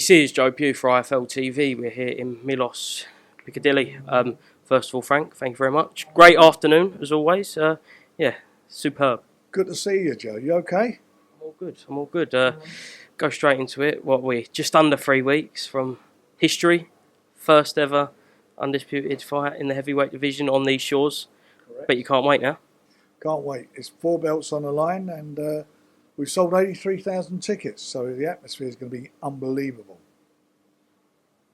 This is Joe Pugh for IFLTV. We're here in Milos, Piccadilly. First of all, Frank, thank you very much. Great afternoon, as always. Yeah, superb. Good to see you, Joe. You okay? I'm all good. Go straight into it. What we just under 3 weeks from history, first ever undisputed fight in the heavyweight division on these shores. Correct. But you can't wait now. Can't wait. It's 4 belts on the line, and we've sold 83,000 tickets, so the atmosphere is going to be unbelievable.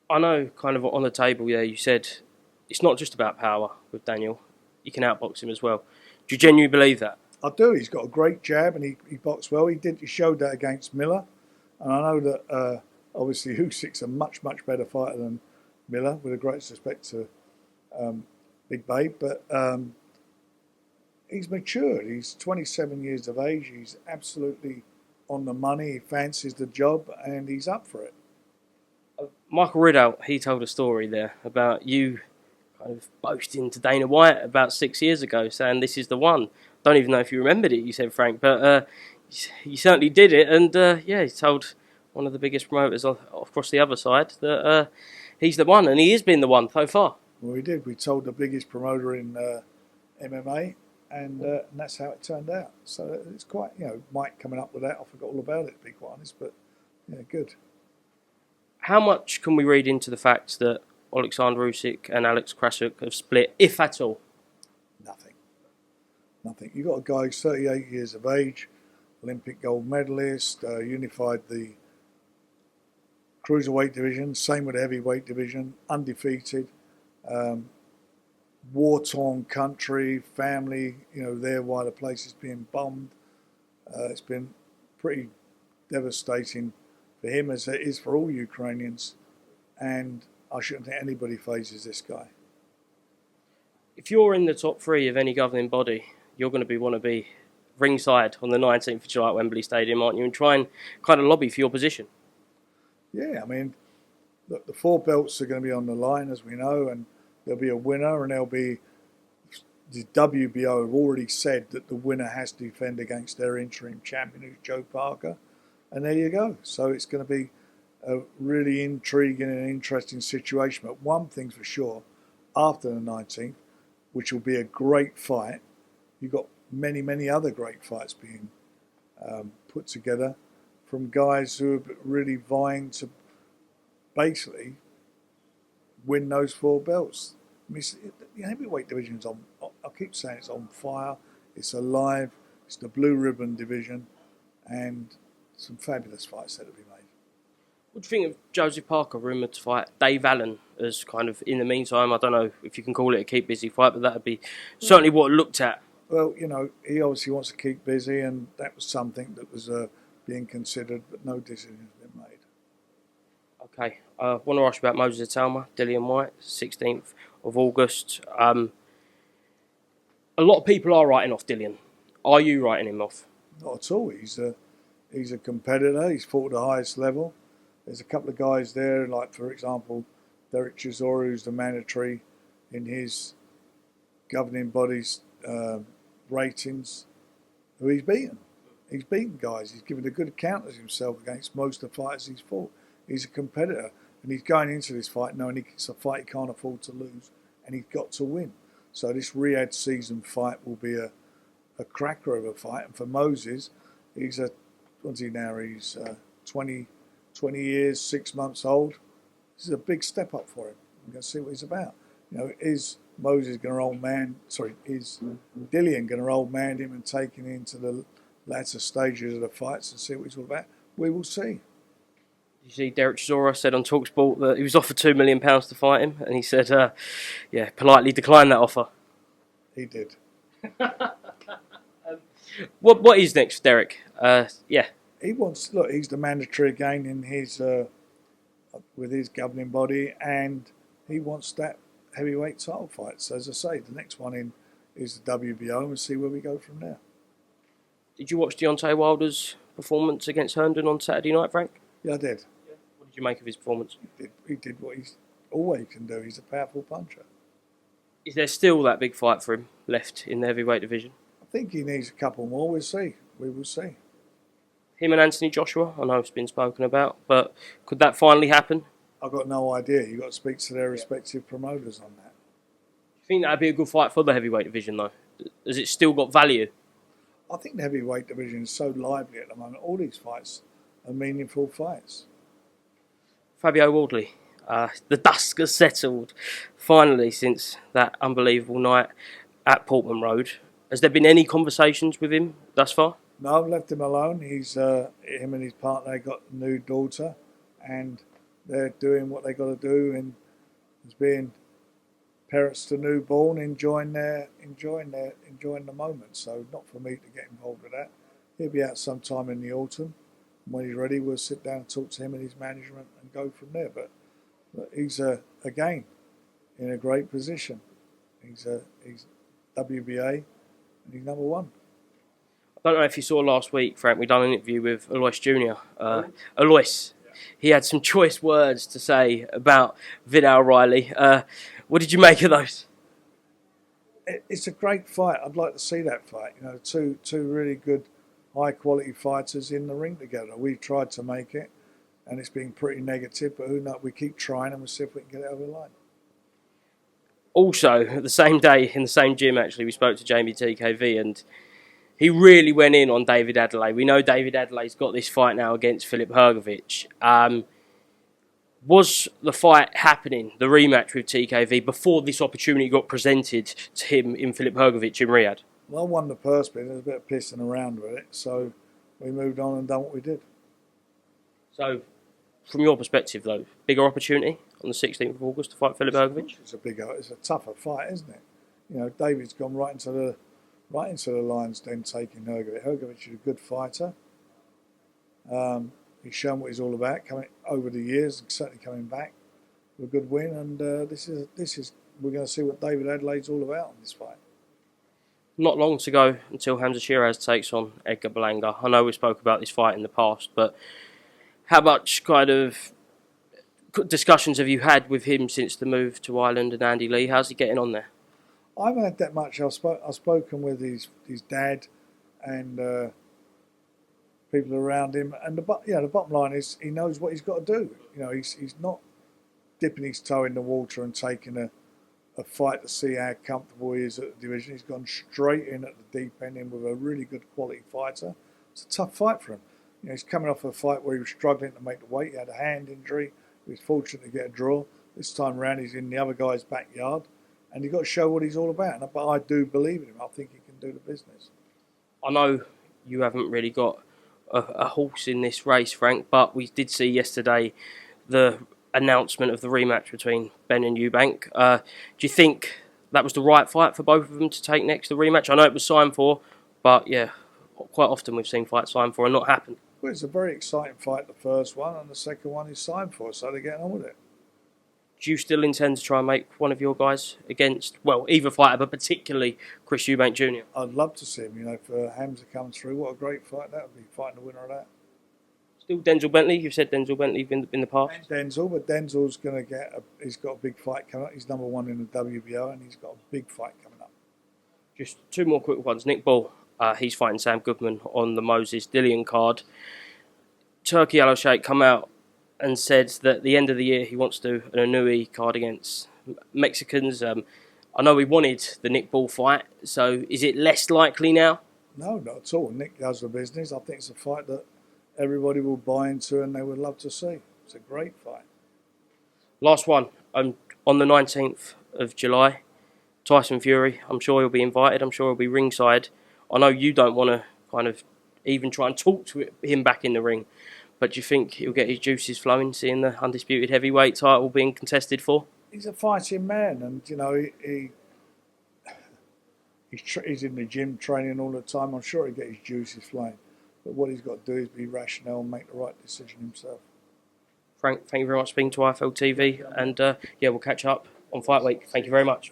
I know, kind of on the table, yeah, you said it's not just about power with Daniel. You can outbox him as well. Do you genuinely believe that? I do. He's got a great jab, and he boxed well. He showed that against Miller, and I know that obviously Usyk's a much better fighter than Miller, with a great respect to Big Babe, but he's matured. He's 27 years of age. He's absolutely on the money. He fancies the job, and he's up for it. Michael Riddell, he told a story there about you kind of boasting to Dana Whyte about 6 years ago, saying this is the one. Don't even know if you remembered it, you said, Frank, but you certainly did it. And yeah, he told one of the biggest promoters across the other side that he's the one, and he has been the one so far. Well, we did. We told the biggest promoter in MMA, and that's how it turned out. So it's quite, Mike coming up with that. I forgot all about it, to be quite honest, but yeah, good. How much can we read into the fact that Alexander Usyk and Alex Krasuk have split, if at all? Nothing. You've got a guy who's 38 years of age, Olympic gold medalist, unified the cruiserweight division, same with the heavyweight division, undefeated, war-torn country, family, there while the place is being bombed. It's been pretty devastating for him, as it is for all Ukrainians, and I shouldn't think anybody faces this guy. If you're in the top three of any governing body, you're going to want to be ringside on the 19th of July at Wembley Stadium, aren't you? And try and kind of lobby for your position. Yeah, I mean, look, the 4 belts are going to be on the line, as we know, and there'll be a winner, and there'll be the WBO have already said that the winner has to defend against their interim champion, who's Joe Parker, and there you go. So it's going to be a really intriguing and interesting situation. But one thing's for sure, after the 19th, which will be a great fight, you've got many other great fights being put together from guys who are really vying to basically win those 4 belts. I mean, the heavyweight division's on. I keep saying it's on fire. It's alive. It's the blue ribbon division, and some fabulous fights that will be made. What do you think of Joseph Parker rumoured to fight Dave Allen as kind of in the meantime? I don't know if you can call it a keep busy fight, but that would be certainly what looked at. Well, he obviously wants to keep busy, and that was something that was being considered, but no decision has been made. Okay, I want to ask you about Moses Itauma, Dillian Whyte, 16th of August. A lot of people are writing off Dillian. Are you writing him off? Not at all. He's a competitor. He's fought at the highest level. There's a couple of guys there, like, for example, Derek Chisora, who's the mandatory in his governing body's ratings, who he's beaten. He's beaten guys. He's given a good account of himself against most of the fighters he's fought. He's a competitor, and he's going into this fight knowing it's a fight he can't afford to lose, and he's got to win. So this Riyadh season fight will be a cracker of a fight. And for Moses, he's what's he now? He's 20 years, 6 months old. This is a big step up for him. We're going to see what he's about. Is Moses going to old man? Is Dillian going to old man him and take him into the latter stages of the fights and see what he's all about? We will see. You see, Derek Chisora said on TalkSport that he was offered £2 million to fight him, and he said, politely declined that offer. He did. What is next, Derek? He wants. Look, he's the mandatory again in his with his governing body, and he wants that heavyweight title fight. So as I say, the next one in is the WBO, and we'll see where we go from there. Did you watch Deontay Wilder's performance against Herndon on Saturday night, Frank? Yeah, I did. What did you make of his performance? He did what he always can do. He's a powerful puncher. Is there still that big fight for him left in the heavyweight division? I think he needs a couple more. We'll see. We will see. Him and Anthony Joshua, I know it's been spoken about, but could that finally happen? I've got no idea. You've got to speak to their respective promoters on that. Do you think that'd be a good fight for the heavyweight division, though? Has it still got value? I think the heavyweight division is so lively at the moment. All these fights are meaningful fights. Fabio Wley, the dust has settled finally since that unbelievable night at Portman Road. Has there been any conversations with him thus far? No, I've left him alone. Him and his partner got a new daughter, and they're doing what they got to do, and as being parents to newborn, enjoying the moment. So not for me to get involved with that. He'll be out sometime in the autumn. When he's ready, we'll sit down and talk to him and his management and go from there. But he's again in a great position. He's WBA and he's number one. I don't know if you saw last week, Frank, we done an interview with Alois Jr. Alois. He had some choice words to say about Vidal Riley. What did you make of those? It's a great fight. I'd like to see that fight. You know, two really good, high quality fighters in the ring together. We've tried to make it, and it's been pretty negative. But who knows? We keep trying, and we'll see if we can get it over the line. Also, the same day in the same gym, actually, we spoke to Jamie TKV, and he really went in on David Adlay. We know David Adelay's got this fight now against Filip Hrgovic. Was the fight happening, the rematch with TKV, before this opportunity got presented to him in Filip Hrgovic in Riyadh? Well, I won the purse bid. There was a bit of pissing around with it, so we moved on and done what we did. So, from your perspective, though, bigger opportunity on the 16th of August to fight Filip Hrgovic? It's a tougher fight, isn't it? You know, David's gone right into the lion's den taking Hrgovic. Hrgovic is a good fighter. He's shown what he's all about, coming over the years, and certainly coming back with a good win. And this is we're going to see what David Adelaide's all about in this fight. Not long to go until Hamza Shiraz takes on Edgar Blanga. I know we spoke about this fight in the past, but how much kind of discussions have you had with him since the move to Ireland and Andy Lee? How's he getting on there? I haven't had that much. I've spoken with his dad and people around him, and the bottom line is he knows what he's got to do. You know, he's not dipping his toe in the water and taking a fight to see how comfortable he is at the division. He's gone straight in at the deep end in with a really good quality fighter. It's a tough fight for him. You know, he's coming off a fight where he was struggling to make the weight. He had a hand injury. He was fortunate to get a draw. This time around, he's in the other guy's backyard, and you've got to show what he's all about. But I do believe in him. I think he can do the business. I know you haven't really got a horse in this race, Frank, but we did see yesterday the announcement of the rematch between Benn and Eubank. Do you think that was the right fight for both of them to take next, the rematch? I know it was signed for, but yeah, quite often we've seen fights signed for and not happen. Well, it's a very exciting fight, the first one, and the second one is signed for, so they're getting on with it. Do you still intend to try and make one of your guys against, well, either fighter, but particularly Chris Eubank Jr.? I'd love to see him, you know, for Hamza to come through. What a great fight that would be, fighting the winner of that. Still Denzel Bentley? You've said Denzel Bentley in the past. And Denzel, but Denzel's going to he's got a big fight coming up. He's number one in the WBO, and he's got a big fight coming up. Just two more quick ones. Nick Ball, he's fighting Sam Goodman on the Moses Dillian card. Turkey Al-Sheikh come out and said that at the end of the year he wants to do an Anui card against Mexicans. I know he wanted the Nick Ball fight, so is it less likely now? No, not at all. Nick does the business. I think it's a fight that everybody will buy into and they would love to see. It's a great fight. Last one, on the 19th of July, Tyson Fury. I'm sure he'll be invited. I'm sure he'll be ringside. I know you don't want to kind of even try and talk to him back in the ring, but do you think he'll get his juices flowing, seeing the undisputed heavyweight title being contested for? He's a fighting man, and you know he's in the gym training all the time. I'm sure he'll get his juices flowing, but what he's got to do is be rational and make the right decision himself. Frank, thank you very much for speaking to IFLTV, and yeah, we'll catch up on Fight Week. Thank you very much.